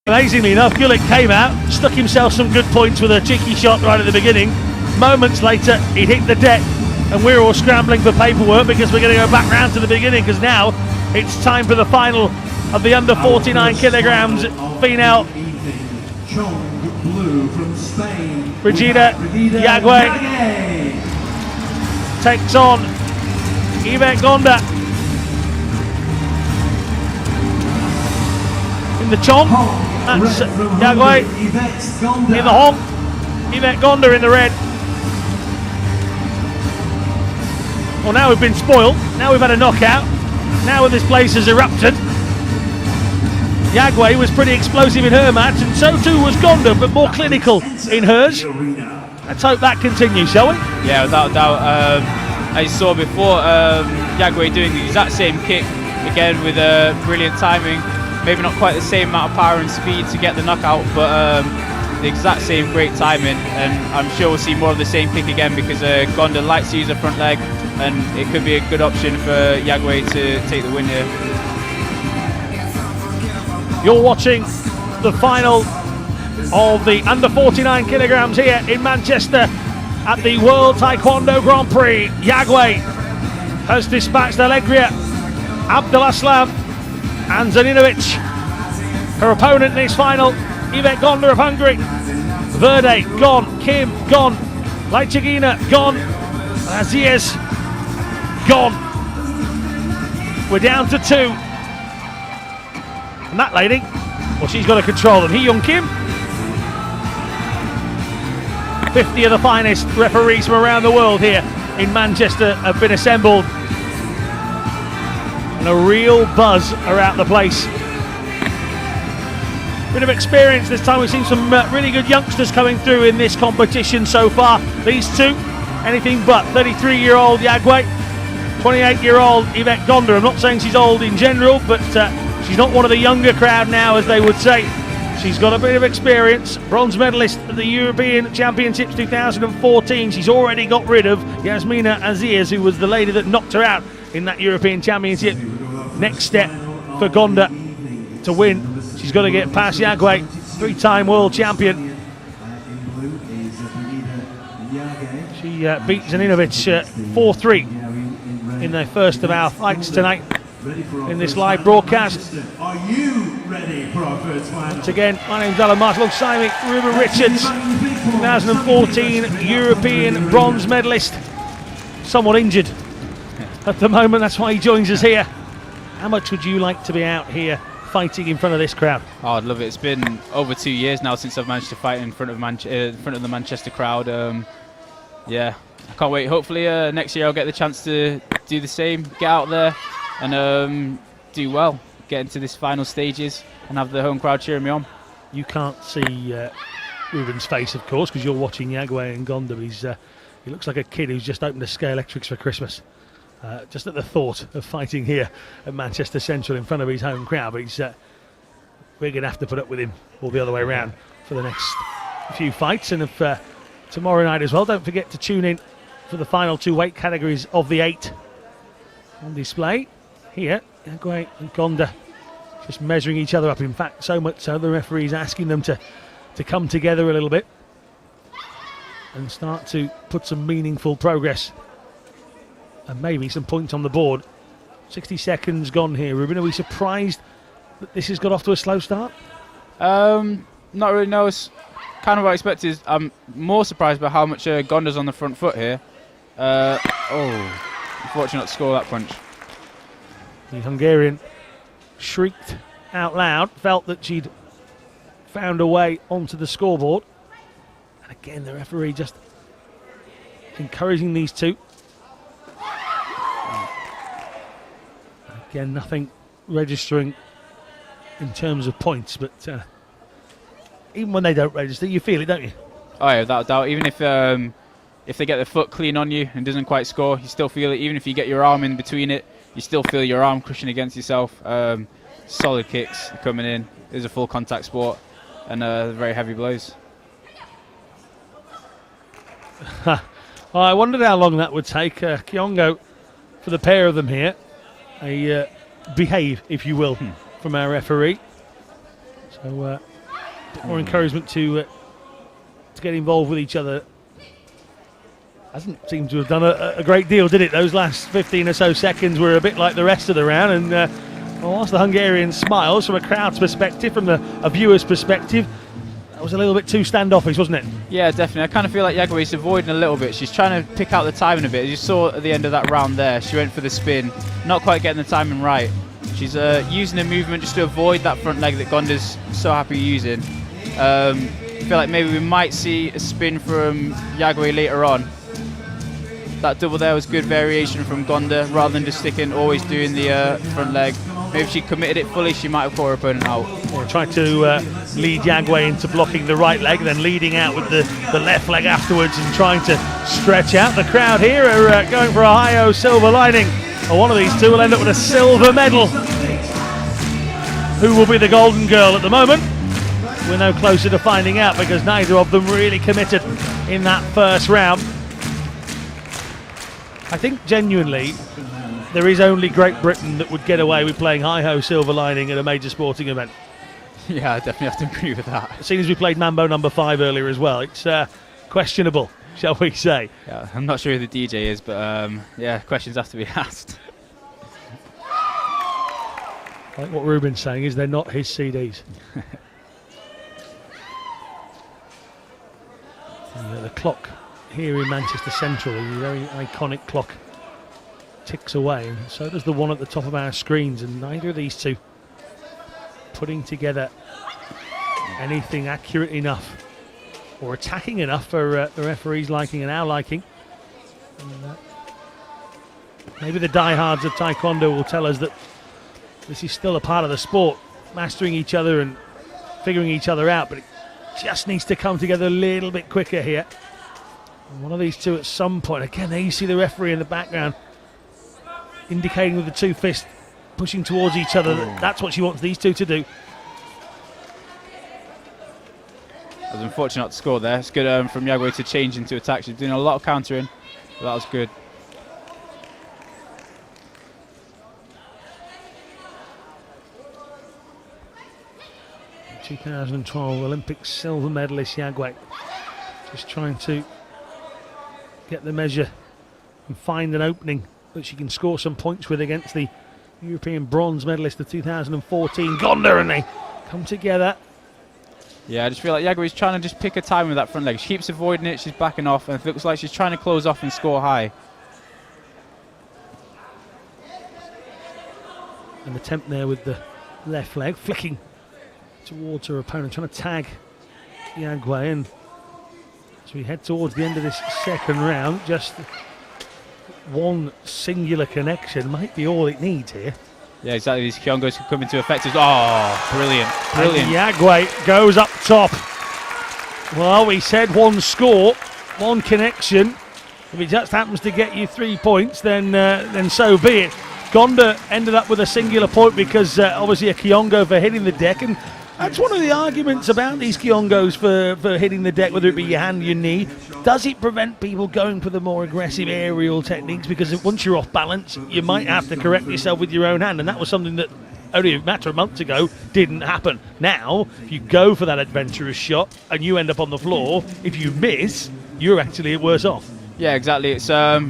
Amazingly enough, Gulick came out, stuck himself some good points with a cheeky shot right at the beginning. Moments later, he'd hit the deck, and we're all scrambling for paperwork because we're going to go back round to the beginning, because now it's time for the final of the under 49 kilograms female. Brigitte Yagüe takes on Ivett Gonda. In the chomp, that's Yagüe in the honk, Ivett Gonda in the red. Well, now we've been spoiled, now we've had a knockout, now this place has erupted. Yagüe was pretty explosive in her match, and so too was Gonda, but more clinical in hers. Let's hope that continues, shall we? Yeah, without a doubt. As you saw before, Yagüe doing the exact same kick, again with brilliant timing. Maybe not quite the same amount of power and speed to get the knockout, but the exact same great timing. And I'm sure we'll see more of the same kick again, because Gonda likes to use her front leg, and it could be a good option for Yagüe to take the win here. You're watching the final of the under 49 kilograms here in Manchester at the World Taekwondo Grand Prix. Yagüe has dispatched Alegria, Abdulaslam and Zaninovic. Her opponent in this final, Ivett Gonda of Hungary. Verde, gone. Kim, gone. Leichagina, gone. Aziz, gone. We're down to 2. And that lady, well, she's got to control them. Hee-Young Kim. 50 of the finest referees from around the world here in Manchester have been assembled. And a real buzz around the place. Bit of experience this time. We've seen some really good youngsters coming through in this competition so far. These two, anything but. 33-year-old Yagüe, 28-year-old Ivett Gonda. I'm not saying she's old in general, but she's not one of the younger crowd now, as they would say. She's got a bit of experience. Bronze medalist at the European Championships 2014. She's already got rid of Yasmina Aziz, who was the lady that knocked her out in that European Championship. Next step for Gonda to win. She's got to get past Yagüe, 3-time world champion. She beat Zaninovic 4-3 in their first of our fights tonight in this live broadcast. Are you ready for our first final? Once again, my name's Alan Martin, alongside me, Ruben Richards, 2014 European bronze medalist. Somewhat injured at the moment, that's why he joins us here. How much would you like to be out here fighting in front of this crowd? Oh, I'd love it. It's been over 2 years now since I've managed to fight in front of the Manchester crowd. Yeah, I can't wait. Hopefully next year I'll get the chance to do the same, get out there and do well, get into this final stages and have the home crowd cheering me on. You can't see Ruben's face, of course, because you're watching Yagüe and Gonda, but he looks like a kid who's just opened a Scale Electrics for Christmas. Just at the thought of fighting here at Manchester Central in front of his home crowd, but we're going to have to put up with him all the other way around for the next few fights. And if tomorrow night as well, don't forget to tune in for the final 2 weight categories of the 8 on display here. Yagüe and Gonda just measuring each other up. In fact, so much so the referee's asking them to come together a little bit and start to put some meaningful progress and maybe some points on the board. 60 seconds gone here. Ruben, are we surprised that this has got off to a slow start? Not really, no. It's kind of what I expected. I'm more surprised by how much Gonda's on the front foot here. Unfortunate not to score that punch. The Hungarian shrieked out loud, felt that she'd found a way onto the scoreboard. And again, the referee just encouraging these two. Again, nothing registering in terms of points, but even when they don't register, you feel it, don't you? Oh yeah, without a doubt. Even if they get their foot clean on you and doesn't quite score, you still feel it. Even if you get your arm in between it, you still feel your arm crushing against yourself. Solid kicks coming in. It is a full contact sport and very heavy blows. I wondered how long that would take. Kyongo, for the pair of them here, behave, if you will, from our referee. So bit more encouragement to get involved with each other. Hasn't seemed to have done a great deal, did it? Those last 15 or so seconds were a bit like the rest of the round, and whilst the Hungarian smiles from a crowd's perspective, from a viewer's perspective, that was a little bit too standoffish, wasn't it? Yeah, definitely. I kind of feel like Yagüe is avoiding a little bit. She's trying to pick out the timing a bit. As you saw at the end of that round there, she went for the spin, not quite getting the timing right. She's using the movement just to avoid that front leg that Gonda's so happy using. I feel like maybe we might see a spin from Yagüe later on. That double there was good variation from Gonda, rather than just always doing the front leg. Maybe if she committed it fully, she might have caught her opponent out. Yeah, tried to lead Yagüe into blocking the right leg, then leading out with the left leg afterwards and trying to stretch out. The crowd here are going for a high-O silver lining. And one of these two will end up with a silver medal. Who will be the golden girl at the moment? We're no closer to finding out because neither of them really committed in that first round. I think genuinely there is only Great Britain that would get away with playing hi-ho silver lining at a major sporting event. Yeah, I definitely have to agree with that. As soon as we played Mambo number 5 earlier as well, it's questionable, shall we say. Yeah, I'm not sure who the DJ is, but yeah, questions have to be asked. Like what Ruben's saying is they're not his CDs. The clock here in Manchester Central, a very iconic clock, ticks away, and so does the one at the top of our screens, and neither of these two putting together anything accurate enough or attacking enough for the referee's liking and our liking. And, maybe the diehards of Taekwondo will tell us that this is still a part of the sport, mastering each other and figuring each other out, but it just needs to come together a little bit quicker here. And one of these two at some point, again, there you see the referee in the background indicating with the two fists pushing towards each other that that's what she wants these two to do. It was unfortunate not to score there. It's good from Yagüe to change into attack. She's doing a lot of countering, but that was good. The 2012 Olympic silver medalist Yagüe just trying to get the measure and find an opening that she can score some points with against the European bronze medalist of 2014 Gonda, and they come together. Yeah, I just feel like Yagüe is trying to just pick a time with that front leg. She keeps avoiding it, she's backing off, and it looks like she's trying to close off and score high. An attempt there with the left leg, flicking towards her opponent, trying to tag Yagüe, and as we head towards the end of this second round, just one singular connection might be all it needs here. Yeah, exactly. These Kyongos could come into effect as brilliant, brilliant. And Yagüe goes up top. Well, we said one score, one connection. If it just happens to get you 3 points, then so be it. Gonda ended up with a singular point because obviously a Kyongo for hitting the deck, and that's one of the arguments about these Kyongos for hitting the deck, whether it be your hand or your knee. Does it prevent people going for the more aggressive aerial techniques? Because once you're off balance, you might have to correct yourself with your own hand, and that was something that only a matter of months ago didn't happen. Now, if you go for that adventurous shot and you end up on the floor, if you miss, you're actually worse off. Yeah, exactly. It's a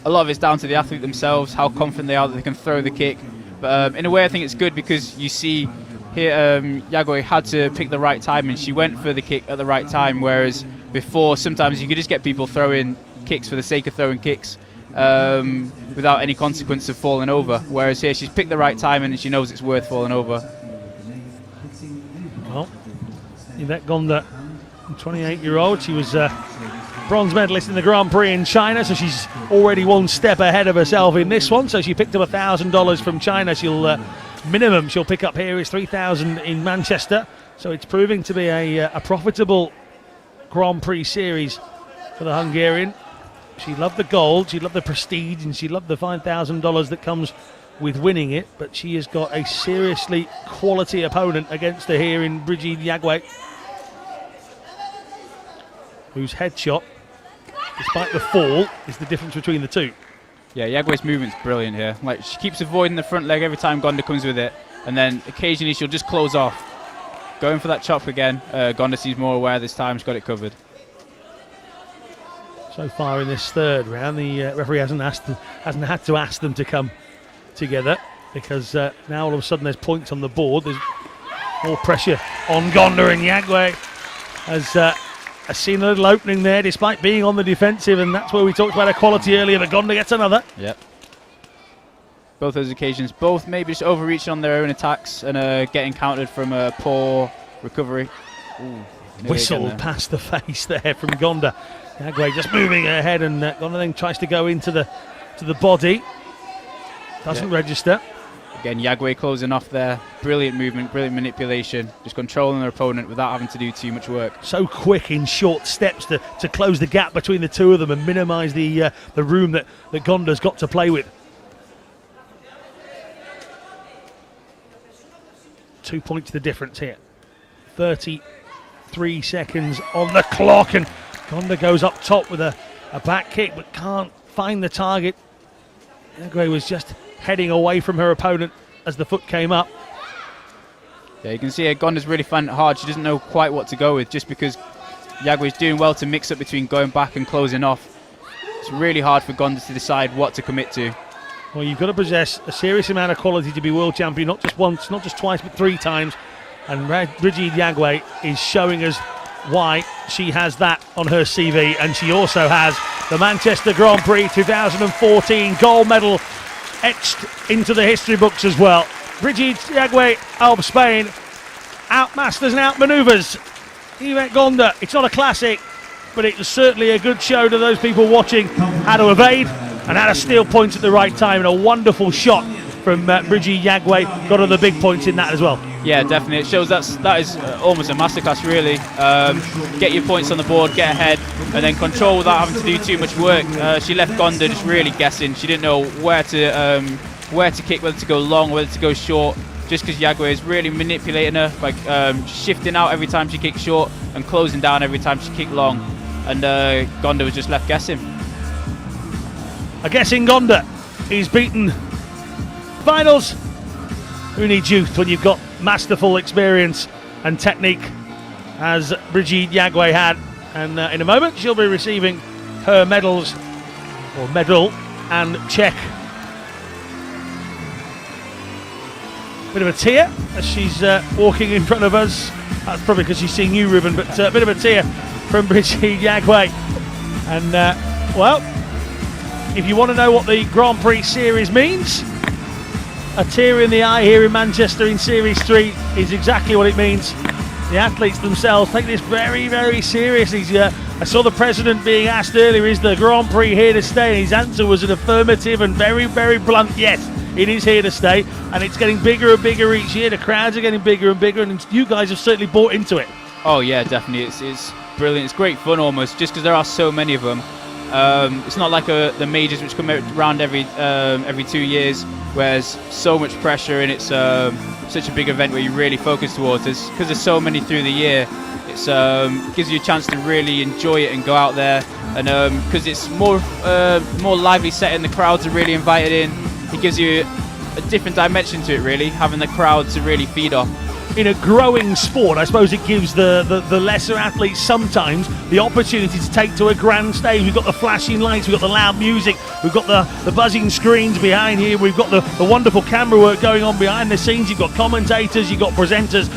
lot of it's down to the athlete themselves, how confident they are that they can throw the kick. But in a way, I think it's good because you see here Yagüe had to pick the right time, and she went for the kick at the right time, whereas before sometimes you could just get people throwing kicks for the sake of throwing kicks without any consequence of falling over, whereas here she's picked the right time and she knows it's worth falling over. Well, Ivett Gonda, 28-year-old, she was bronze medalist in the Grand Prix in China, so she's already one step ahead of herself in this one. So she picked up $1,000 from China. Minimum she'll pick up here is $3,000 in Manchester, so it's proving to be a profitable Grand Prix series for the Hungarian. She loved the gold, she loved the prestige, and she loved the $5,000 that comes with winning it, but she has got a seriously quality opponent against her here in Brigitte Yagüe, whose headshot, despite the fall, is the difference between the two. Yeah, Yagüe's movement's brilliant here. Like, she keeps avoiding the front leg every time Gonda comes with it, and then occasionally she'll just close off. going for that chop again. Gonda seems more aware this time. He's got it covered. So far in this third round, the referee hasn't had to ask them to come together, because now all of a sudden there's points on the board. There's more pressure on Gonda, and Yagüe has seen a little opening there despite being on the defensive, and that's where we talked about equality earlier, but Gonda gets another. Yep. Both those occasions, both maybe just overreaching on their own attacks and getting countered from a poor recovery. Ooh, whistle past the face there from Gonda. Yagüe just moving ahead, and Gonda then tries to go into the body. Doesn't register. Again, Yagüe closing off there. Brilliant movement, brilliant manipulation. Just controlling their opponent without having to do too much work. So quick in short steps to close the gap between the two of them and minimise the room that Gonda's got to play with. 2 points the difference here. 33 seconds on the clock, and Gonda goes up top with a back kick but can't find the target. Yagüe was just heading away from her opponent as the foot came up. Yeah, you can see here Gonda's really finding it hard. She doesn't know quite what to go with, just because Yagüe's doing well to mix up between going back and closing off. It's really hard for Gonda to decide what to commit to. Well, you've got to possess a serious amount of quality to be world champion, not just once, not just twice, but 3 times. And Brigitte Yagüe is showing us why she has that on her CV, and she also has the Manchester Grand Prix 2014 gold medal etched into the history books as well. Brigitte Yagüe of Spain outmasters and outmaneuvers Ivett Gonda. It's not a classic, but it was certainly a good show to those people watching how to evade and how to steal points at the right time, and a wonderful shot from Brigitte Yagüe got her the big points in that as well. Yeah, definitely. It shows that is almost a masterclass, really. Get your points on the board, get ahead, and then control without having to do too much work. She left Gonda just really guessing. She didn't know where to kick, whether to go long, whether to go short, just because Yagüe is really manipulating her, like shifting out every time she kicked short and closing down every time she kicked long. And Gonda was just left guessing. A guessing Gonda is beaten. Finals. Who needs youth when you've got masterful experience and technique, as Brigitte Yagüe had? And in a moment she'll be receiving her medals, or medal and check. Bit of a tear as she's walking in front of us. That's probably because she's seeing you, Ruben, but a bit of a tear from Brigitte Yagüe. And well, if you want to know what the Grand Prix Series means, a tear in the eye here in Manchester in Series 3 is exactly what it means. The athletes themselves take this very, very seriously. I saw the president being asked earlier, is the Grand Prix here to stay? And his answer was an affirmative and very, very blunt yes. It is here to stay, and it's getting bigger and bigger each year. The crowds are getting bigger and bigger, and you guys have certainly bought into it. Oh yeah, definitely. It's brilliant. It's great fun almost, just because there are so many of them. It's not like the majors which come around every 2 years, where there's so much pressure, and it's such a big event where you really focus towards this. Because there's so many through the year, it gives you a chance to really enjoy it and go out there. And because it's more lively setting, the crowds are really invited in. It gives you a different dimension to it, really, having the crowd to really feed off. In a growing sport, I suppose it gives the lesser athletes sometimes the opportunity to take to a grand stage. We've got the flashing lights, we've got the loud music, we've got the buzzing screens behind here, we've got the wonderful camera work going on behind the scenes, you've got commentators, you've got presenters.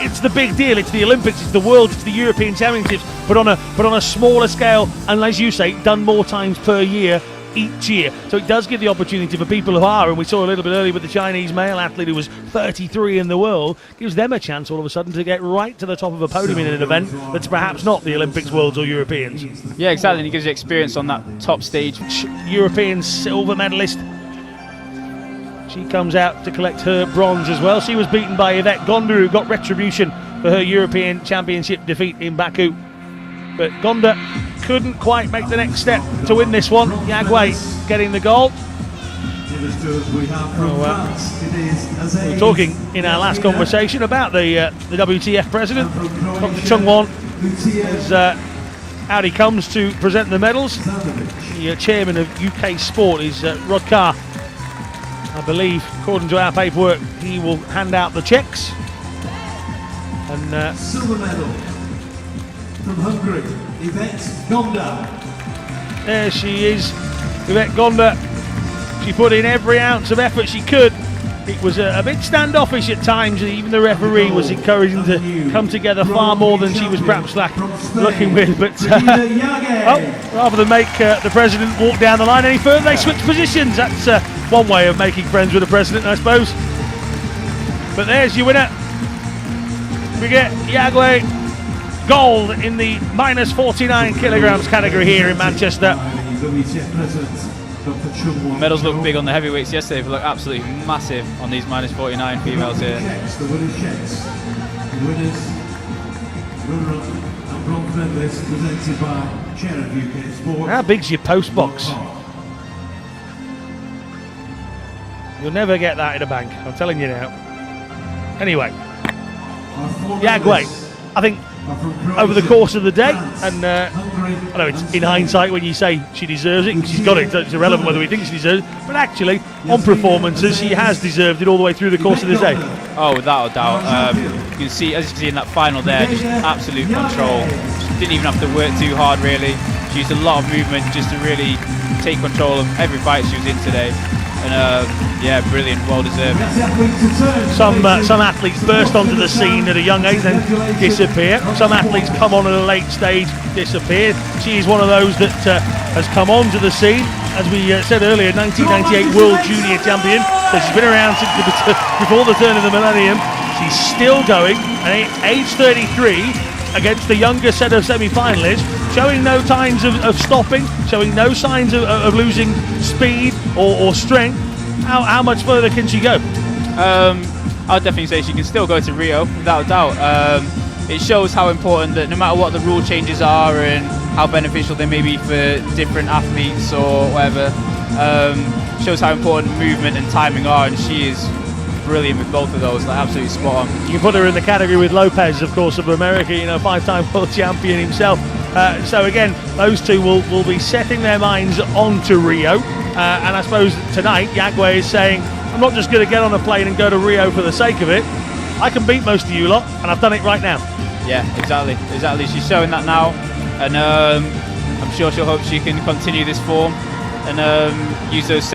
It's the big deal. It's the Olympics, it's the World, it's the European Championships, but on a smaller scale, and as you say, done more times per year each year. So it does give the opportunity for people who are, and we saw a little bit earlier with the Chinese male athlete who was 33 in the world, gives them a chance all of a sudden to get right to the top of a podium in an event that's perhaps not the Olympics, Worlds or Europeans. Yeah, exactly, and it gives you experience on that top stage. European silver medalist. She comes out to collect her bronze as well. She was beaten by Ivett Gonda, who got retribution for her European Championship defeat in Baku. But Gonda couldn't quite make the next step to win this one. Yagüe getting the gold. We were talking in our last conversation about the WTF president, Dr. Chung Won. Out he comes to present the medals. The chairman of UK Sport is Rod Carr. I believe, according to our paperwork, he will hand out the cheques. And then Silver medal from Hungary, Ivett Gonda. there she is, Ivett Gonda. She put in every ounce of effort she could. It was a bit standoffish at times, and even the referee was encouraging to come together far more than she was perhaps looking with. But well, rather than make the president walk down the line any further, they switched positions. That's one way of making friends with the president, I suppose. But there's your winner. Brigitte Yagüe, gold in the minus 49 kilograms category here in Manchester. Medals look big on the heavyweights yesterday, but look absolutely massive on these minus 49 females here. The winners checks. The winners, runner-up and bronze medalist presented by Chair of UK Sport. How big's your post box? You'll never get that in a bank, I'm telling you now. Anyway, Yagüe, I think over the course of the day, and I know it's in hindsight when you say she deserves it, because she's got it, so it's irrelevant whether we think she deserves it, but actually, on performances, she has deserved it all the way through the course of the day. Oh, without a doubt. You can see, as you can see in that final there, just absolute control. She didn't even have to work too hard, really. She used a lot of movement just to really take control of every fight she was in today. And yeah, brilliant, well deserved. Some athletes burst onto the scene at a young age, then disappear. Some athletes come on at a late stage, disappear. She is one of those that has come onto the scene, as we said earlier, 1998 World Junior Champion. So she's been around since before the turn of the millennium. She's still going, and at age 33, against the younger set of semi-finalists, showing no signs of stopping, showing no signs of losing speed or strength. How much further can she go? I'd definitely say she can still go to Rio, without a doubt. It shows how important that no matter what the rule changes are and how beneficial they may be for different athletes or whatever, shows how important movement and timing are, and she is brilliant with both of those, like absolutely spot on. You can put her in the category with Lopez, of course, of America, you know, 5-time world champion himself. So again, those two will be setting their minds onto Rio. And I suppose tonight, Yagüe is saying, I'm not just going to get on a plane and go to Rio for the sake of it. I can beat most of you lot, and I've done it right now. Yeah, exactly. She's showing that now, and I'm sure she'll hope she can continue this form and use those